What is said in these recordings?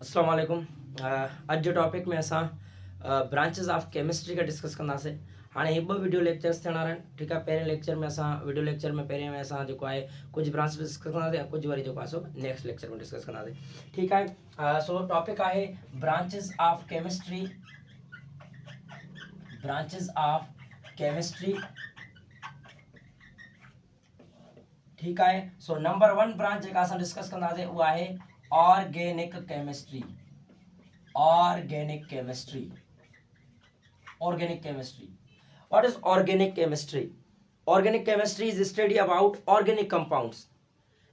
अस्सलाम वालेकुम। अॼु जो टॉपिक में असां ब्रांचेस ऑफ केमिस्ट्री का डिस्कस कंदासीं। हाणे ही ॿ वीडियो लेक्चर्स थियण वारा आहिनि। ठीकु आहे, पहिरें लेक्चर में असां वीडियो लेक्चर में पहिरें में असां जेको आहे कुझु ब्रांच डिस्कस कंदासीं, कुझु वरी जेको आहे सो नेक्स्ट लेक्चर में डिस्कस कंदासीं। ठीकु आहे, सो टॉपिक आहे branches of chemistry. Branches of chemistry. ठीकु आहे, सो नंबर 1 ब्रांच जेका असां डिस्कस कंदासीं उहा आहे organic chemistry. Organic chemistry. Organic chemistry. What is organic chemistry? Organic chemistry is study about organic compounds.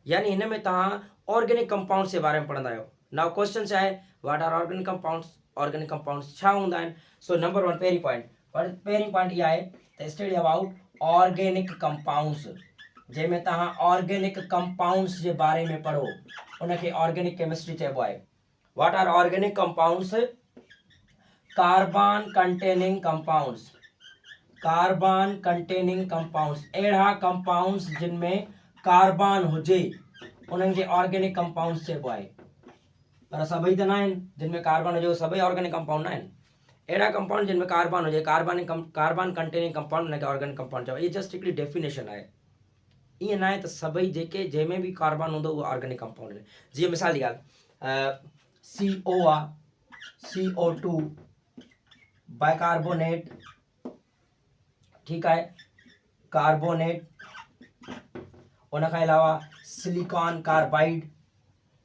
यानी हिन में तव्हां ऑर्गेनिक कंपाउंड्स जे बारे में पढ़ंदा आहियो। नाउ क्वेश्चन छा आहे, what are organic compounds? Organic compounds छा हूंदा आहिनि? सो नंबर 1 पहिरीं पॉइंट इहा आहे त स्टडी अबाउट ऑर्गेनिक कंपाउंड्स, जंहिंमें तव्हां ऑर्गेनिक कंपाउंड्स जे बारे में पढ़ो, उनखे ऑर्गेनिक केमिस्ट्री चइबो आहे। What are organic compounds? Carbon containing compounds. Carbon containing compounds, अहिड़ा कंपाउंड्स जिनमें कार्बन हुजे उन्हनि खे ऑर्गेनिक कंपाउंड्स चइबो आहे। पर सभई त न आहिनि जिनमें कार्बन हुजे, सभई ऑर्गेनिक कंपाउंड न आहिनि। अहिड़ा कंपाउंड जिनमें कार्बन हुजे, कार्बन कंटेनिंग कंपाउंड, उनखे ऑर्गेनिक कंपाउंड चइबो आहे। इहा जस्ट हिकिड़ी डेफिनेशन आहे। ईअं न आहे त सभई जेके जंहिंमें बि कार्बन हूंदो उहो ऑर्गेनिक कंपाउंड आहिनि। जीअं मिसाल जी ॻाल्हि, CO आहे, CO2 बाइकार्बोनेट। ठीकु आहे, कार्बोनेट। उन खां अलावा सिलिकॉन कार्बाइड।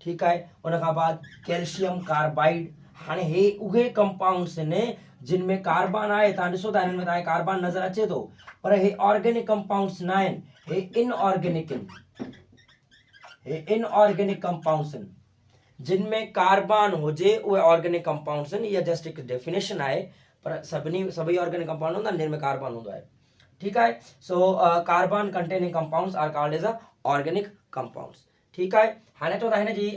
ठीकु आहे, उन खां बाद कैल्शियम कार्बाइड। हाणे हे उहे कंपाउंड्स आहिनि जिन में कार्बन आहे। तव्हां ॾिसो था हिन में तव्हांखे कार्बन नज़र अचे थो, पर हे ऑर्गेनिक कंपाउंड्स न आहिनि, हे इनऑर्गेनिक आहिनि। हे इनऑर्गेनिक कंपाउंड्स आहिनि। जिन में कार्बन हुजे उहे ऑर्गेनिक कंपाउंड्स आहिनि। इहा जस्ट हिकु डेफिनेशन आहे, पर सभई ऑर्गेनिक कंपाउंड हूंदा आहिनि जिन में कार्बन हूंदो आहे। ठीकु आहे, so carbon containing compounds are called as organic compounds. ठीकु आहे, हाणे अचो था हिन जी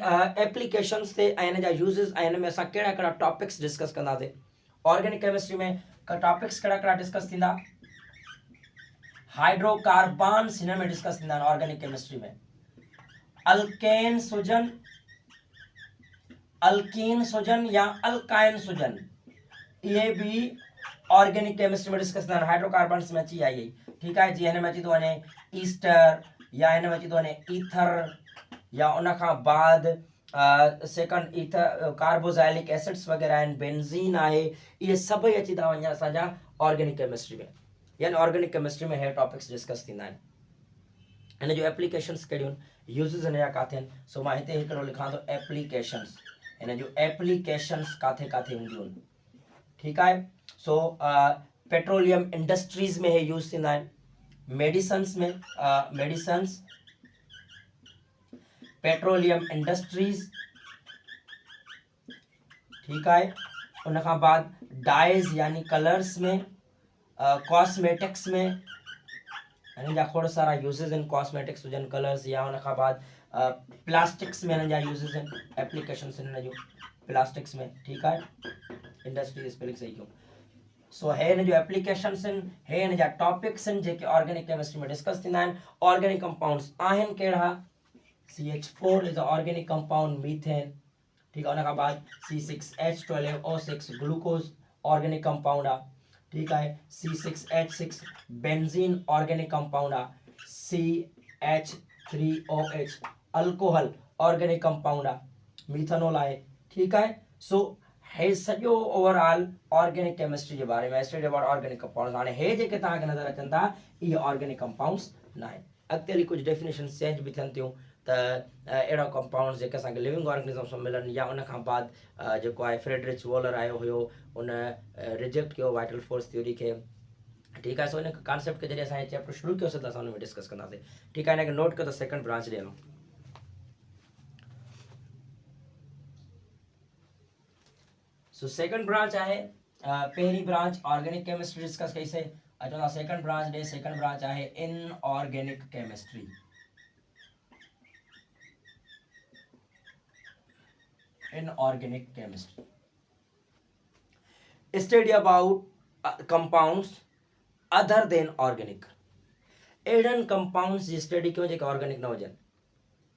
एप्लीकेशन्स ते ऐं हिन जा यूज़िस ऐं हिन में असां कहिड़ा कहिड़ा टॉपिक्स डिस्कस कंदासीं। ऑर्गेनिक केमिस्ट्री में टॉपिक्स कहिड़ा कहिड़ा डिस्कस थींदा? हाइड्रोकार्बन्स हिन में डिस्कस थींदा आहिनि ऑर्गेनिक केमिस्ट्री में। अल्केन्स हुजनि, अल्कीन्स हुजनि या अल्काइन्स हुजनि, इहे बि ऑर्गेनिक केमिस्ट्री में डिस्कस थींदा आहिनि। हाइड्रोकार्बन्स में अची आई। ठीकु आहे, जीअं हिन में अची थो वञे ईस्टर, या हिन में अची थो वञे ईथर, या उन खां बाद सेकंड ईथर कार्बोज़ाइलिक एसिड्स वग़ैरह आहिनि, बेंज़ीन आहे। इहे सभई अची था वञनि असांजा ऑर्गेनिक केमिस्ट्री में। यानी ऑर्गेनिक केमिस्ट्री में हे टॉपिक्स डिस्कस थींदा आहिनि। हिन जो एप्लीकेशन्स कहिड़ियूं आहिनि, यूज़िस हिन जा किथे आहिनि? सो मां हिते हिकिड़ो लिखां थो एप्लीकेशन्स। हिन जूं एप्लीकेशन्स किथे किथे हूंदियूं आहिनि। ठीकु आहे, सो पेट्रोलियम इंडस्ट्रीज़ में हे यूज़ थींदा आहिनि। मेडिसन्स में मेडिसन्स, पेट्रोलियम इंडस्ट्रीज़। ठीकु आहे, उन खां बाद डाइज़ यानी कलर्स में, कॉस्मेटिक्स में हिन जा खोड़ सारा यूज़िस आहिनि। कॉस्मेटिक्स हुजनि, कलर्स, या उन खां बाद प्लास्टिक्स में हिन जा यूज़िस आहिनि, एप्लीकेशन्स हिन जूं प्लास्टिक्स में। ठीकु आहे, इंडस्ट्री स्पेलिंग सही कयो। सो हे हिन जो एप्लीकेशन्स आहिनि, हे हिन जा टॉपिक्स आहिनि जेके ऑर्गेनिक केमिस्ट्री में डिस्कस थींदा आहिनि। ऑर्गेनिक कंपाउंड्स आहिनि कहिड़ा? CH4 is a organic compound, methane. ठीकु आहे, उन खां बाद C6H12O6 ग्लूकोज ऑर्गेनिक कंपाउंड आहे। ठीकु आहे, C6H6 बेंज़ीन ऑर्गेनिक कंपाउंड आहे। CH3OH अल्कोहल ऑर्गेनिक कंपाउंड आहे, मीथनॉल आहे। ठीकु आहे, सो हे सॼो ओवरऑल ऑर्गेनिक केमिस्ट्री जे बारे में स्टडी अबाउट ऑर्गेनिक कंपाउंड्स। हाणे हे जेके तव्हांखे नज़र अचनि था इहे ऑर्गेनिक कंपाउंड्स न आहिनि। अॻिते हली कुझु डेफिनेशन चेंज बि थियनि थियूं त अहिड़ा कंपाउंड्स जेके असांखे लिविंग ऑर्गेनिज़म्स में मिलनि, या उन खां बाद जेको आहे फ्रेडरिच वॉलर आयो हुयो, उन रिजेक्ट कयो वाइटल फोर्स थ्योरी खे। ठीकु आहे, सो इन कॉन्सेप्ट खे जॾहिं असां हे चैप्टर शुरू कयोसीं त असां हुन में डिस्कस कंदासीं। ठीकु आहे, हिनखे नोट कयो त सेकंड ब्रांच ॾे हलूं। सो सेकंड ब्रांच आहे, पहिरीं ब्रांच ऑर्गेनिक केमिस्ट्री डिस्कस कईसीं। अचो था सेकंड ब्रांच ॾे। सेकंड ब्रांच आहे inorganic chemistry. Inorganic chemistry study about compounds other than organic. अहिड़नि कंपाउंड्स जी स्टडी कयो जेके ऑर्गेनिक न हुजनि।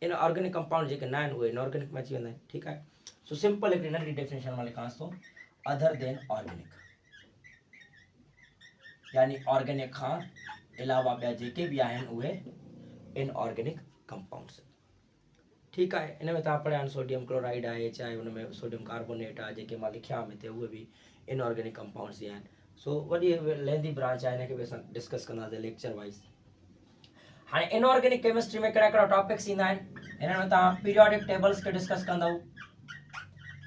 इनऑर्गेनिक कंपाउंड जेके ना आहिनि उहे इनऑर्गेनिक में अची वेंदा आहिनि ठीकु आहे सो सिंपल हिकिड़ी नंढी डेफिनेशन मां लिखांसि थो अदर देन ऑर्गेनिक यानी ऑर्गेनिक खां अलावा ॿिया जेके बि आहिनि उहे इनऑर्गेनिक कंपाउंड्स ठीकु आहे इन में तव्हां पढ़िया आहिनि सोडियम क्लोराइड आहे चाहे हुन में सोडियम कार्बोनेट आहे जेके मां लिखिया आहिनि हिते उहे बि इनऑर्गेनिक कंपाउंड्स ई आहिनि सो वॾी लेंदी ब्रांच आहे हिनखे बि असां डिस्कस कंदासीं लेक्चर वाइज़ हाणे इनऑर्गेनिक केमिस्ट्री में कहिड़ा कहिड़ा टॉपिक्स ईंदा आहिनि हिन में तव्हां पीरियोडिक टेबल्स खे डिस्कस कंदव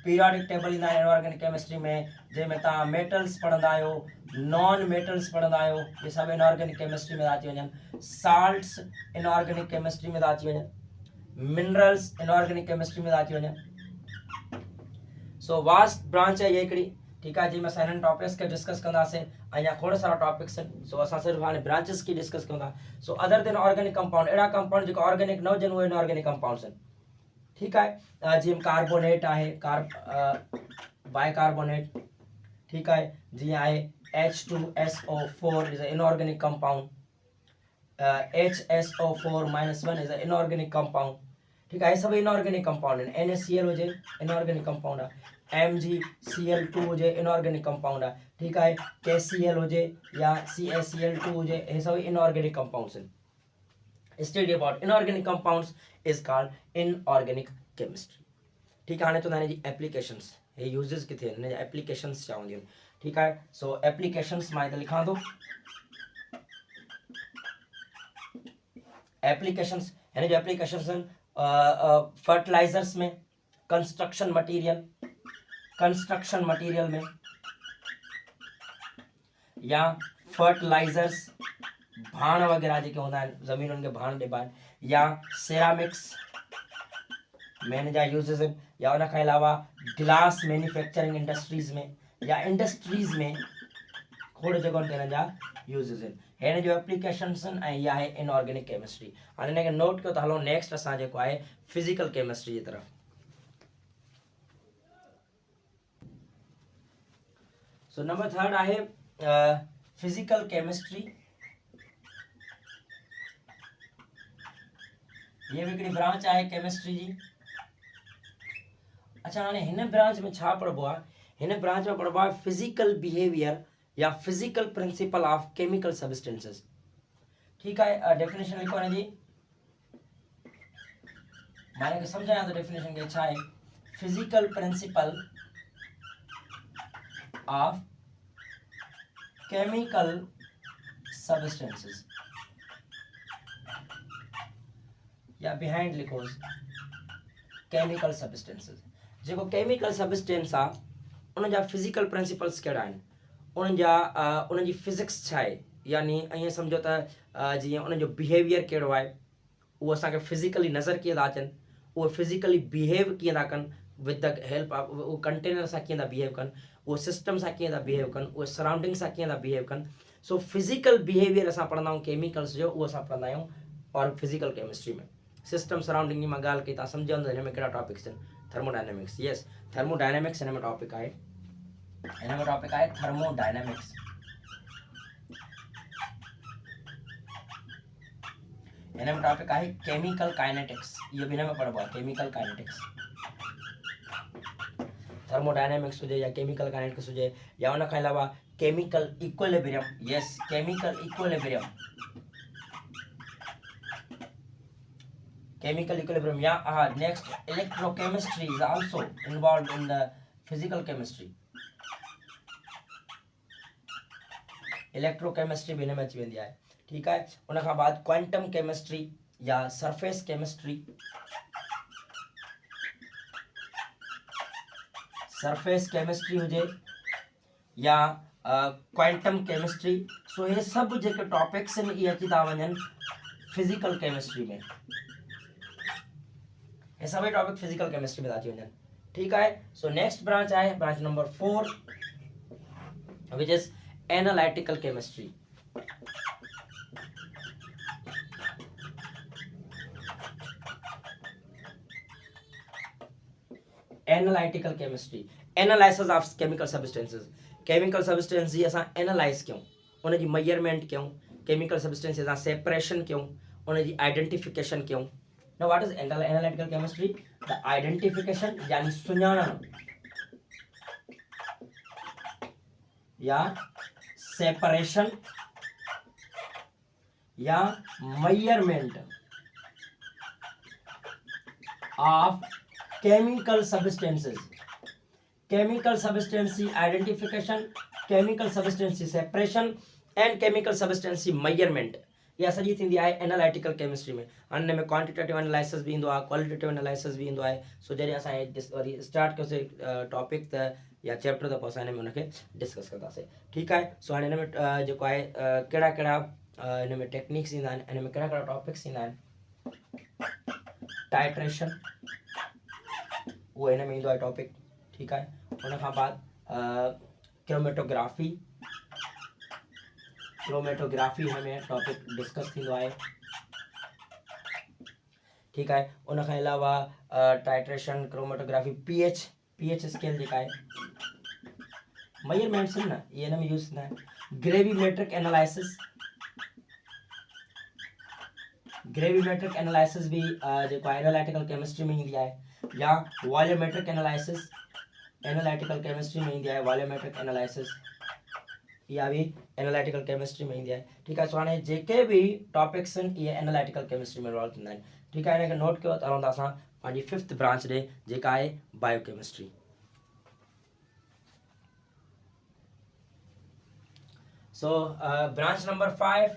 पीरियोडिक टेबल ईंदा आहिनि इनऑर्गेनिक केमिस्ट्री में जंहिंमें तव्हां मेटल्स पढ़ंदा आहियो नॉन मेटल्स पढ़ंदा आहियो इहे सभु इनऑर्गेनिक केमिस्ट्री में था अची वञनि साल्ट्स इनऑर्गेनिक केमिस्ट्री में था अची वञनि मिनरल्स इनऑर्गेनिक केमिस्ट्री में था अची वञनि सो वास्ट ब्रांच आहे इहा हिकिड़ी ठीकु आहे जंहिंमें असां हिननि टॉपिक्स खे डिस्कस कंदासीं अञा खोड़ सारा टॉपिक्स आहिनि सो असां सिर्फ़ु हाणे ब्रांचिस खे डिस्कस कंदा so other than organic compound अहिड़ा कंपाउंड जेके ऑर्गेनिक न हुजनि उहे इनऑर्गेनिक कंपाउंड्स आहिनि ठीकु आहे जीअं कार्बोनेट आहे बाइकार्बोनेट ठीकु आहे जीअं आहे H2SO4 is a inorganic compound HSO4 -1 is a inorganic compound ठीकु आहे सभु इनऑर्गेनिक कंपाउंड आहिनि NaCl हुजे इनऑर्गेनिक कंपाउंड आहे MgCl2 हुजे इनऑर्गेनिक कंपाउंड आहे ठीकु आहे KCl हुजे या CaCl2 हुजे हे सभु इनऑर्गेनिक कंपाउंड्स आहिनि study about inorganic compounds is called inorganic chemistry ठीकु आहे हाणे चवंदा हिन जी एप्लीकेशंस हे यूज़िस किथे आहिनि हिन जा एप्लीकेशंस छा हूंदियूं आहिनि ठीकु आहे सो एप्लीकेशंस मां हिते लिखां थो एप्लीकेशंस हिन जो एप्लीकेशंस आहिनि फर्टिलाइज़र्स में कंस्ट्रक्शन मटीरियल में या फर्टिलाइज़र्स भाण वग़ैरह जेके हूंदा आहिनि ज़मीनुनि खे भाण ॾिबा आहिनि या सेरामिक्स में हिन जा यूज़िस आहिनि या उन खां अलावा ग्लास मैन्युफैक्चरिंग इंडस्ट्रीज़ में या इंडस्ट्रीज़ में खोड़ जॻहियुनि ते हिन जा यूज़िस आहिनि हिन जो एप्लीकेशन्स आहिनि ऐं इहा आहे इनऑर्गेनिक केमिस्ट्री हाणे हिनखे नोट कयो त हलो नेक्स्ट असां जेको आहे फिज़िकल केमिस्ट्री जी तरफ़ सो नंबर 3 आहे फिज़िकल केमिस्ट्री ये भी हिकिड़ी ब्रांच आहे केमिस्ट्री जी अच्छा हाणे हिन ब्रांच में छा पढ़बो आहे हिन ब्रांच में पढ़बो आहे फिज़िकल बिहेवियर या physical principle of chemical substances ठीकु आहे डेफिनेशन लिखो हिन जी मां हिनखे सम्झायां थो डेफिनेशन खे छा आहे physical principle of chemical substances या बिहाइंड लिखो केमिकल सब्सटेंसेस जेको केमिकल सब्सटेंस आहे उन जा फिज़िकल प्रिंसिपल्स कहिड़ा आहिनि उन जी फिज़िक्स छा आहे यानी ईअं सम्झो त जीअं उन जो बिहेवियर कहिड़ो आहे उहो असांखे फिज़िकली नज़र कीअं था अचनि उहे फिज़िकली बिहेव कीअं था कनि विद द हेल्प ऑफ उहो कंटेनर सां कीअं था बिहेव कनि उहे सिस्टम सां कीअं था बिहेव कनि उहे सराउंडिंग सां कीअं था बिहेव कनि सो फिज़िकल बिहेवियर असां पढ़ंदा आहियूं केमिकल्स जो उहो असां पढ़ंदा आहियूं और फिज़िकल केमिस्ट्री में सिस्टम सराउंडिंग जी मां ॻाल्हि कई तव्हां सम्झो हिन में कहिड़ा टॉपिक्स आहिनि थर्मोडायनेमिक्स यस थर्मोडायनेमिक्स हिन में टॉपिक आहे थर्मोडायनेमिक्स हिन में टॉपिक आहे केमिकल काइनेटिक्स इहो बि हिन में पढ़बो आहे केमिकल काइनेटिक्स थर्मोडायनेमिक्स हुजे या केमिकल काइनेटिक्स हुजे या उन खां अलावा chemical equilibrium yes chemical equilibrium या next electrochemistry is also involved in the physical chemistry electrochemistry भी हिन में अची वेंदी आहे ठीकु आहे उन खां बाद क्वांटम केमिस्ट्री या सरफेस केमिस्ट्री हुजे या क्वांटम केमिस्ट्री सो ये सभु जेके टॉपिक्स आहिनि इहे अची था वञनि फिज़िकल केमिस्ट्री में ये सभई टॉपिक फिज़िकल केमिस्ट्री में था अची वञनि ठीकु आहे सो नेक्स्ट ब्रांच आहे branch number 4 which is analytical chemistry analytical chemistry analysis of chemical substances जी असां एनालाइज कयूं उन जी मेजरमेंट कयूं केमिकल सब्सटेंसेस असां सेपरेशन कयूं उन जी आइडेंटिफिकेशन कयूं Now what is analytical chemistry? The identification यानी सुझाना या separation या measurement of chemical substances. Chemical substance identification, chemical substance separation and chemical substance measurement. या सॼी थींदी आहे एनालिटिकल केमिस्ट्री में. हाणे हिन में क्वांटिटेटिव एनालिसिस बि ईंदो आहे, क्वालिटेटिव एनालिसिस बि ईंदो आहे. सो जॾहिं असां वरी स्टार्ट कयोसीं टॉपिक त या चैप्टर त पोइ असां हिन में हुनखे डिस्कस कंदासीं. ठीकु आहे. सो हाणे हिन में जेको आहे कहिड़ा कहिड़ा हिन में टेक्निक्स ईंदा आहिनि, हिन में कहिड़ा कहिड़ा टॉपिक्स ईंदा आहिनि. टाइट्रेशन उहो हिन में ईंदो आहे टॉपिक. ठीकु आहे. हुन खां बाद क्रोमेटोग्राफी हिन में टॉपिक डिस्कस थींदो आहे. ठीकु आहे. उन खां अलावा टाइट्रेशन, क्रोमेटोग्राफी, पीएच स्केल जेका आहे, मेजरमेंट्स आहिनि न, इहे हिन में यूज़ थींदा आहिनि. ग्रेविमेट्रिक एनालिसिस बि जेको आहे एनालिटिकल केमिस्ट्री में ईंदी आहे. या वॉल्यूमेट्रिक एनालिसिस एनालिटिकल केमिस्ट्री में ईंदी आहे. वॉल्यूमेट्रिक एनालिसिस इहा बि एनालिटिकल केमिस्ट्री में ईंदी आहे. ठीकु आहे. सो हाणे जेके बि टॉपिक्स आहिनि इहे एनालिटिकल केमिस्ट्री में इन्वॉल्व थींदा आहिनि. ठीकु आहे. हिनखे नोट कयो त हलंदा असां पंहिंजी 5th ब्रांच ॾे जेका आहे biochemistry. So branch number 5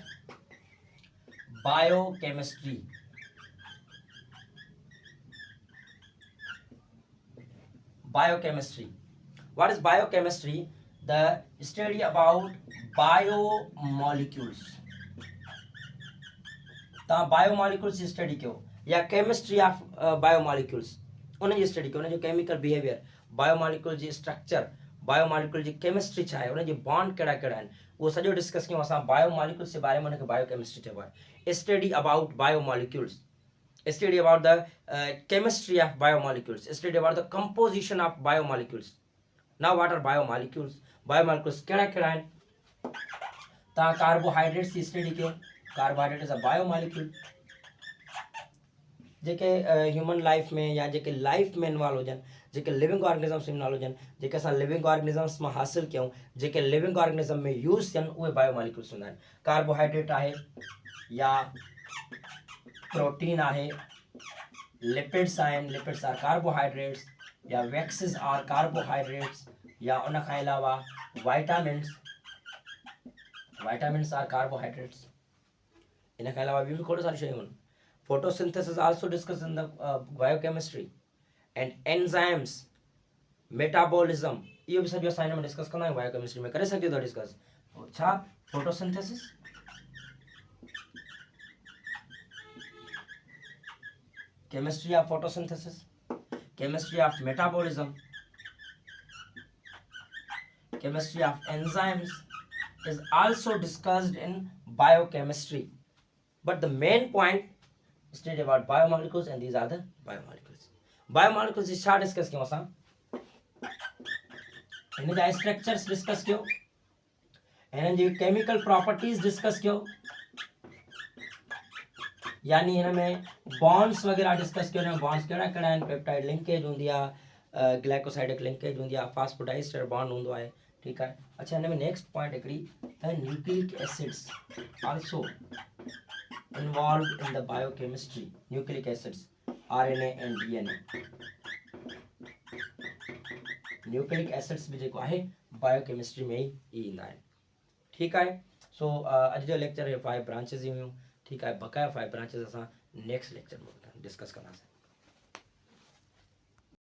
biochemistry. Biochemistry. What is biochemistry? The study about biomolecules. तव्हां बायोमोलिक्यूल्स जी स्टडी कयो या केमिस्ट्री ऑफ बायोमोलिक्यूल्स उन जी स्टडी कयो. उन जो केमिकल बिहेवियर, बायोमोलिक्यूल जी स्ट्रक्चर, बायोमोलिक्यूल जी केमिस्ट्री छा आहे, उन जी बॉन्ड कहिड़ा कहिड़ा आहिनि, उहो सॼो डिस्कस कयूं असां. बायोमोलिक्यूल्स जे बारे में उनखे बायोकेमिस्ट्री चइबो आहे. Study about biomolecules, study about the chemistry of biomolecules, study about the composition of biomolecules. Now what are biomolecules? Biomolecules कहिड़ा कहिड़ा आहिनि. तव्हां कार्बोहाइड्रेट्स जी स्टडी कयो. Carbohydrate is a biomolecule. JK human life में या जेके लाइफ में इन्वॉल्व हुजनि, जेके living organisms में इन्वॉल्व हुजनि, जेके असां लिविंग ऑर्गेनिजम्स मां हासिलु कयूं, जेके लिविंग ऑर्गेनिजम में यूज़ थियनि, उहे बायोमोलिक्यूल्स हूंदा आहिनि. कार्बोहाइड्रेट आहे या प्रोटीन आहे, लिपिड्स आहिनि, लिपिड्स आर कार्बोहाइड्रेट्स, या वैक्सिस आर कार्बोहाइड्रेट्स, या उन खां अलावा वाइटामिन्स आर कार्बोहाइड्रेट्स. इन खां अलावा ॿियूं बि खोड़ सारी शयूं आहिनि. Photosynthesis also discuss in the biochemistry and enzymes, metabolism, इहो बि सॼो असां हिन में डिस्कस कंदा आहियूं. बायोकेमिस्ट्री में करे सघिजे थो डिस्कस. छा photosynthesis, chemistry of photosynthesis, chemistry of metabolism, chemistry of enzymes is also discussed in biochemistry. But the main point is study about biomolecules, and these are the biomolecules. Biomolecules is छा discuss कयूं असां. हिन जा structures discuss कयो, हिननि जी chemical properties discuss कयो, यानी हिन में बॉन्ड्स वग़ैरह डिस्कस कयो. हिन में बॉन्ड्स कहिड़ा कहिड़ा आहिनि. पेप्टाइड लिंकेज हूंदी आहे, ग्लाइकोसाइडिक लिंकेज हूंदी आहे, फास्फोडाइस्टर बॉन्ड हूंदो आहे. ठीकु आहे. अच्छा, हिन में नेक्स्ट पॉइंट हिकिड़ी त nucleic acids also involve in the biochemistry. Nucleic acids RNA and DNA. Nucleic acids बि जेको आहे बायोकेमिस्ट्री में ई ईंदा आहिनि. ठीकु आहे. सो अॼु जो लेक्चर 5 ब्रांचेस जी हुयूं. ठीकु आहे. बक़ाया 5 ब्रांचेस असां नेक्स्ट लेक्चर में डिस्कस कंदासीं.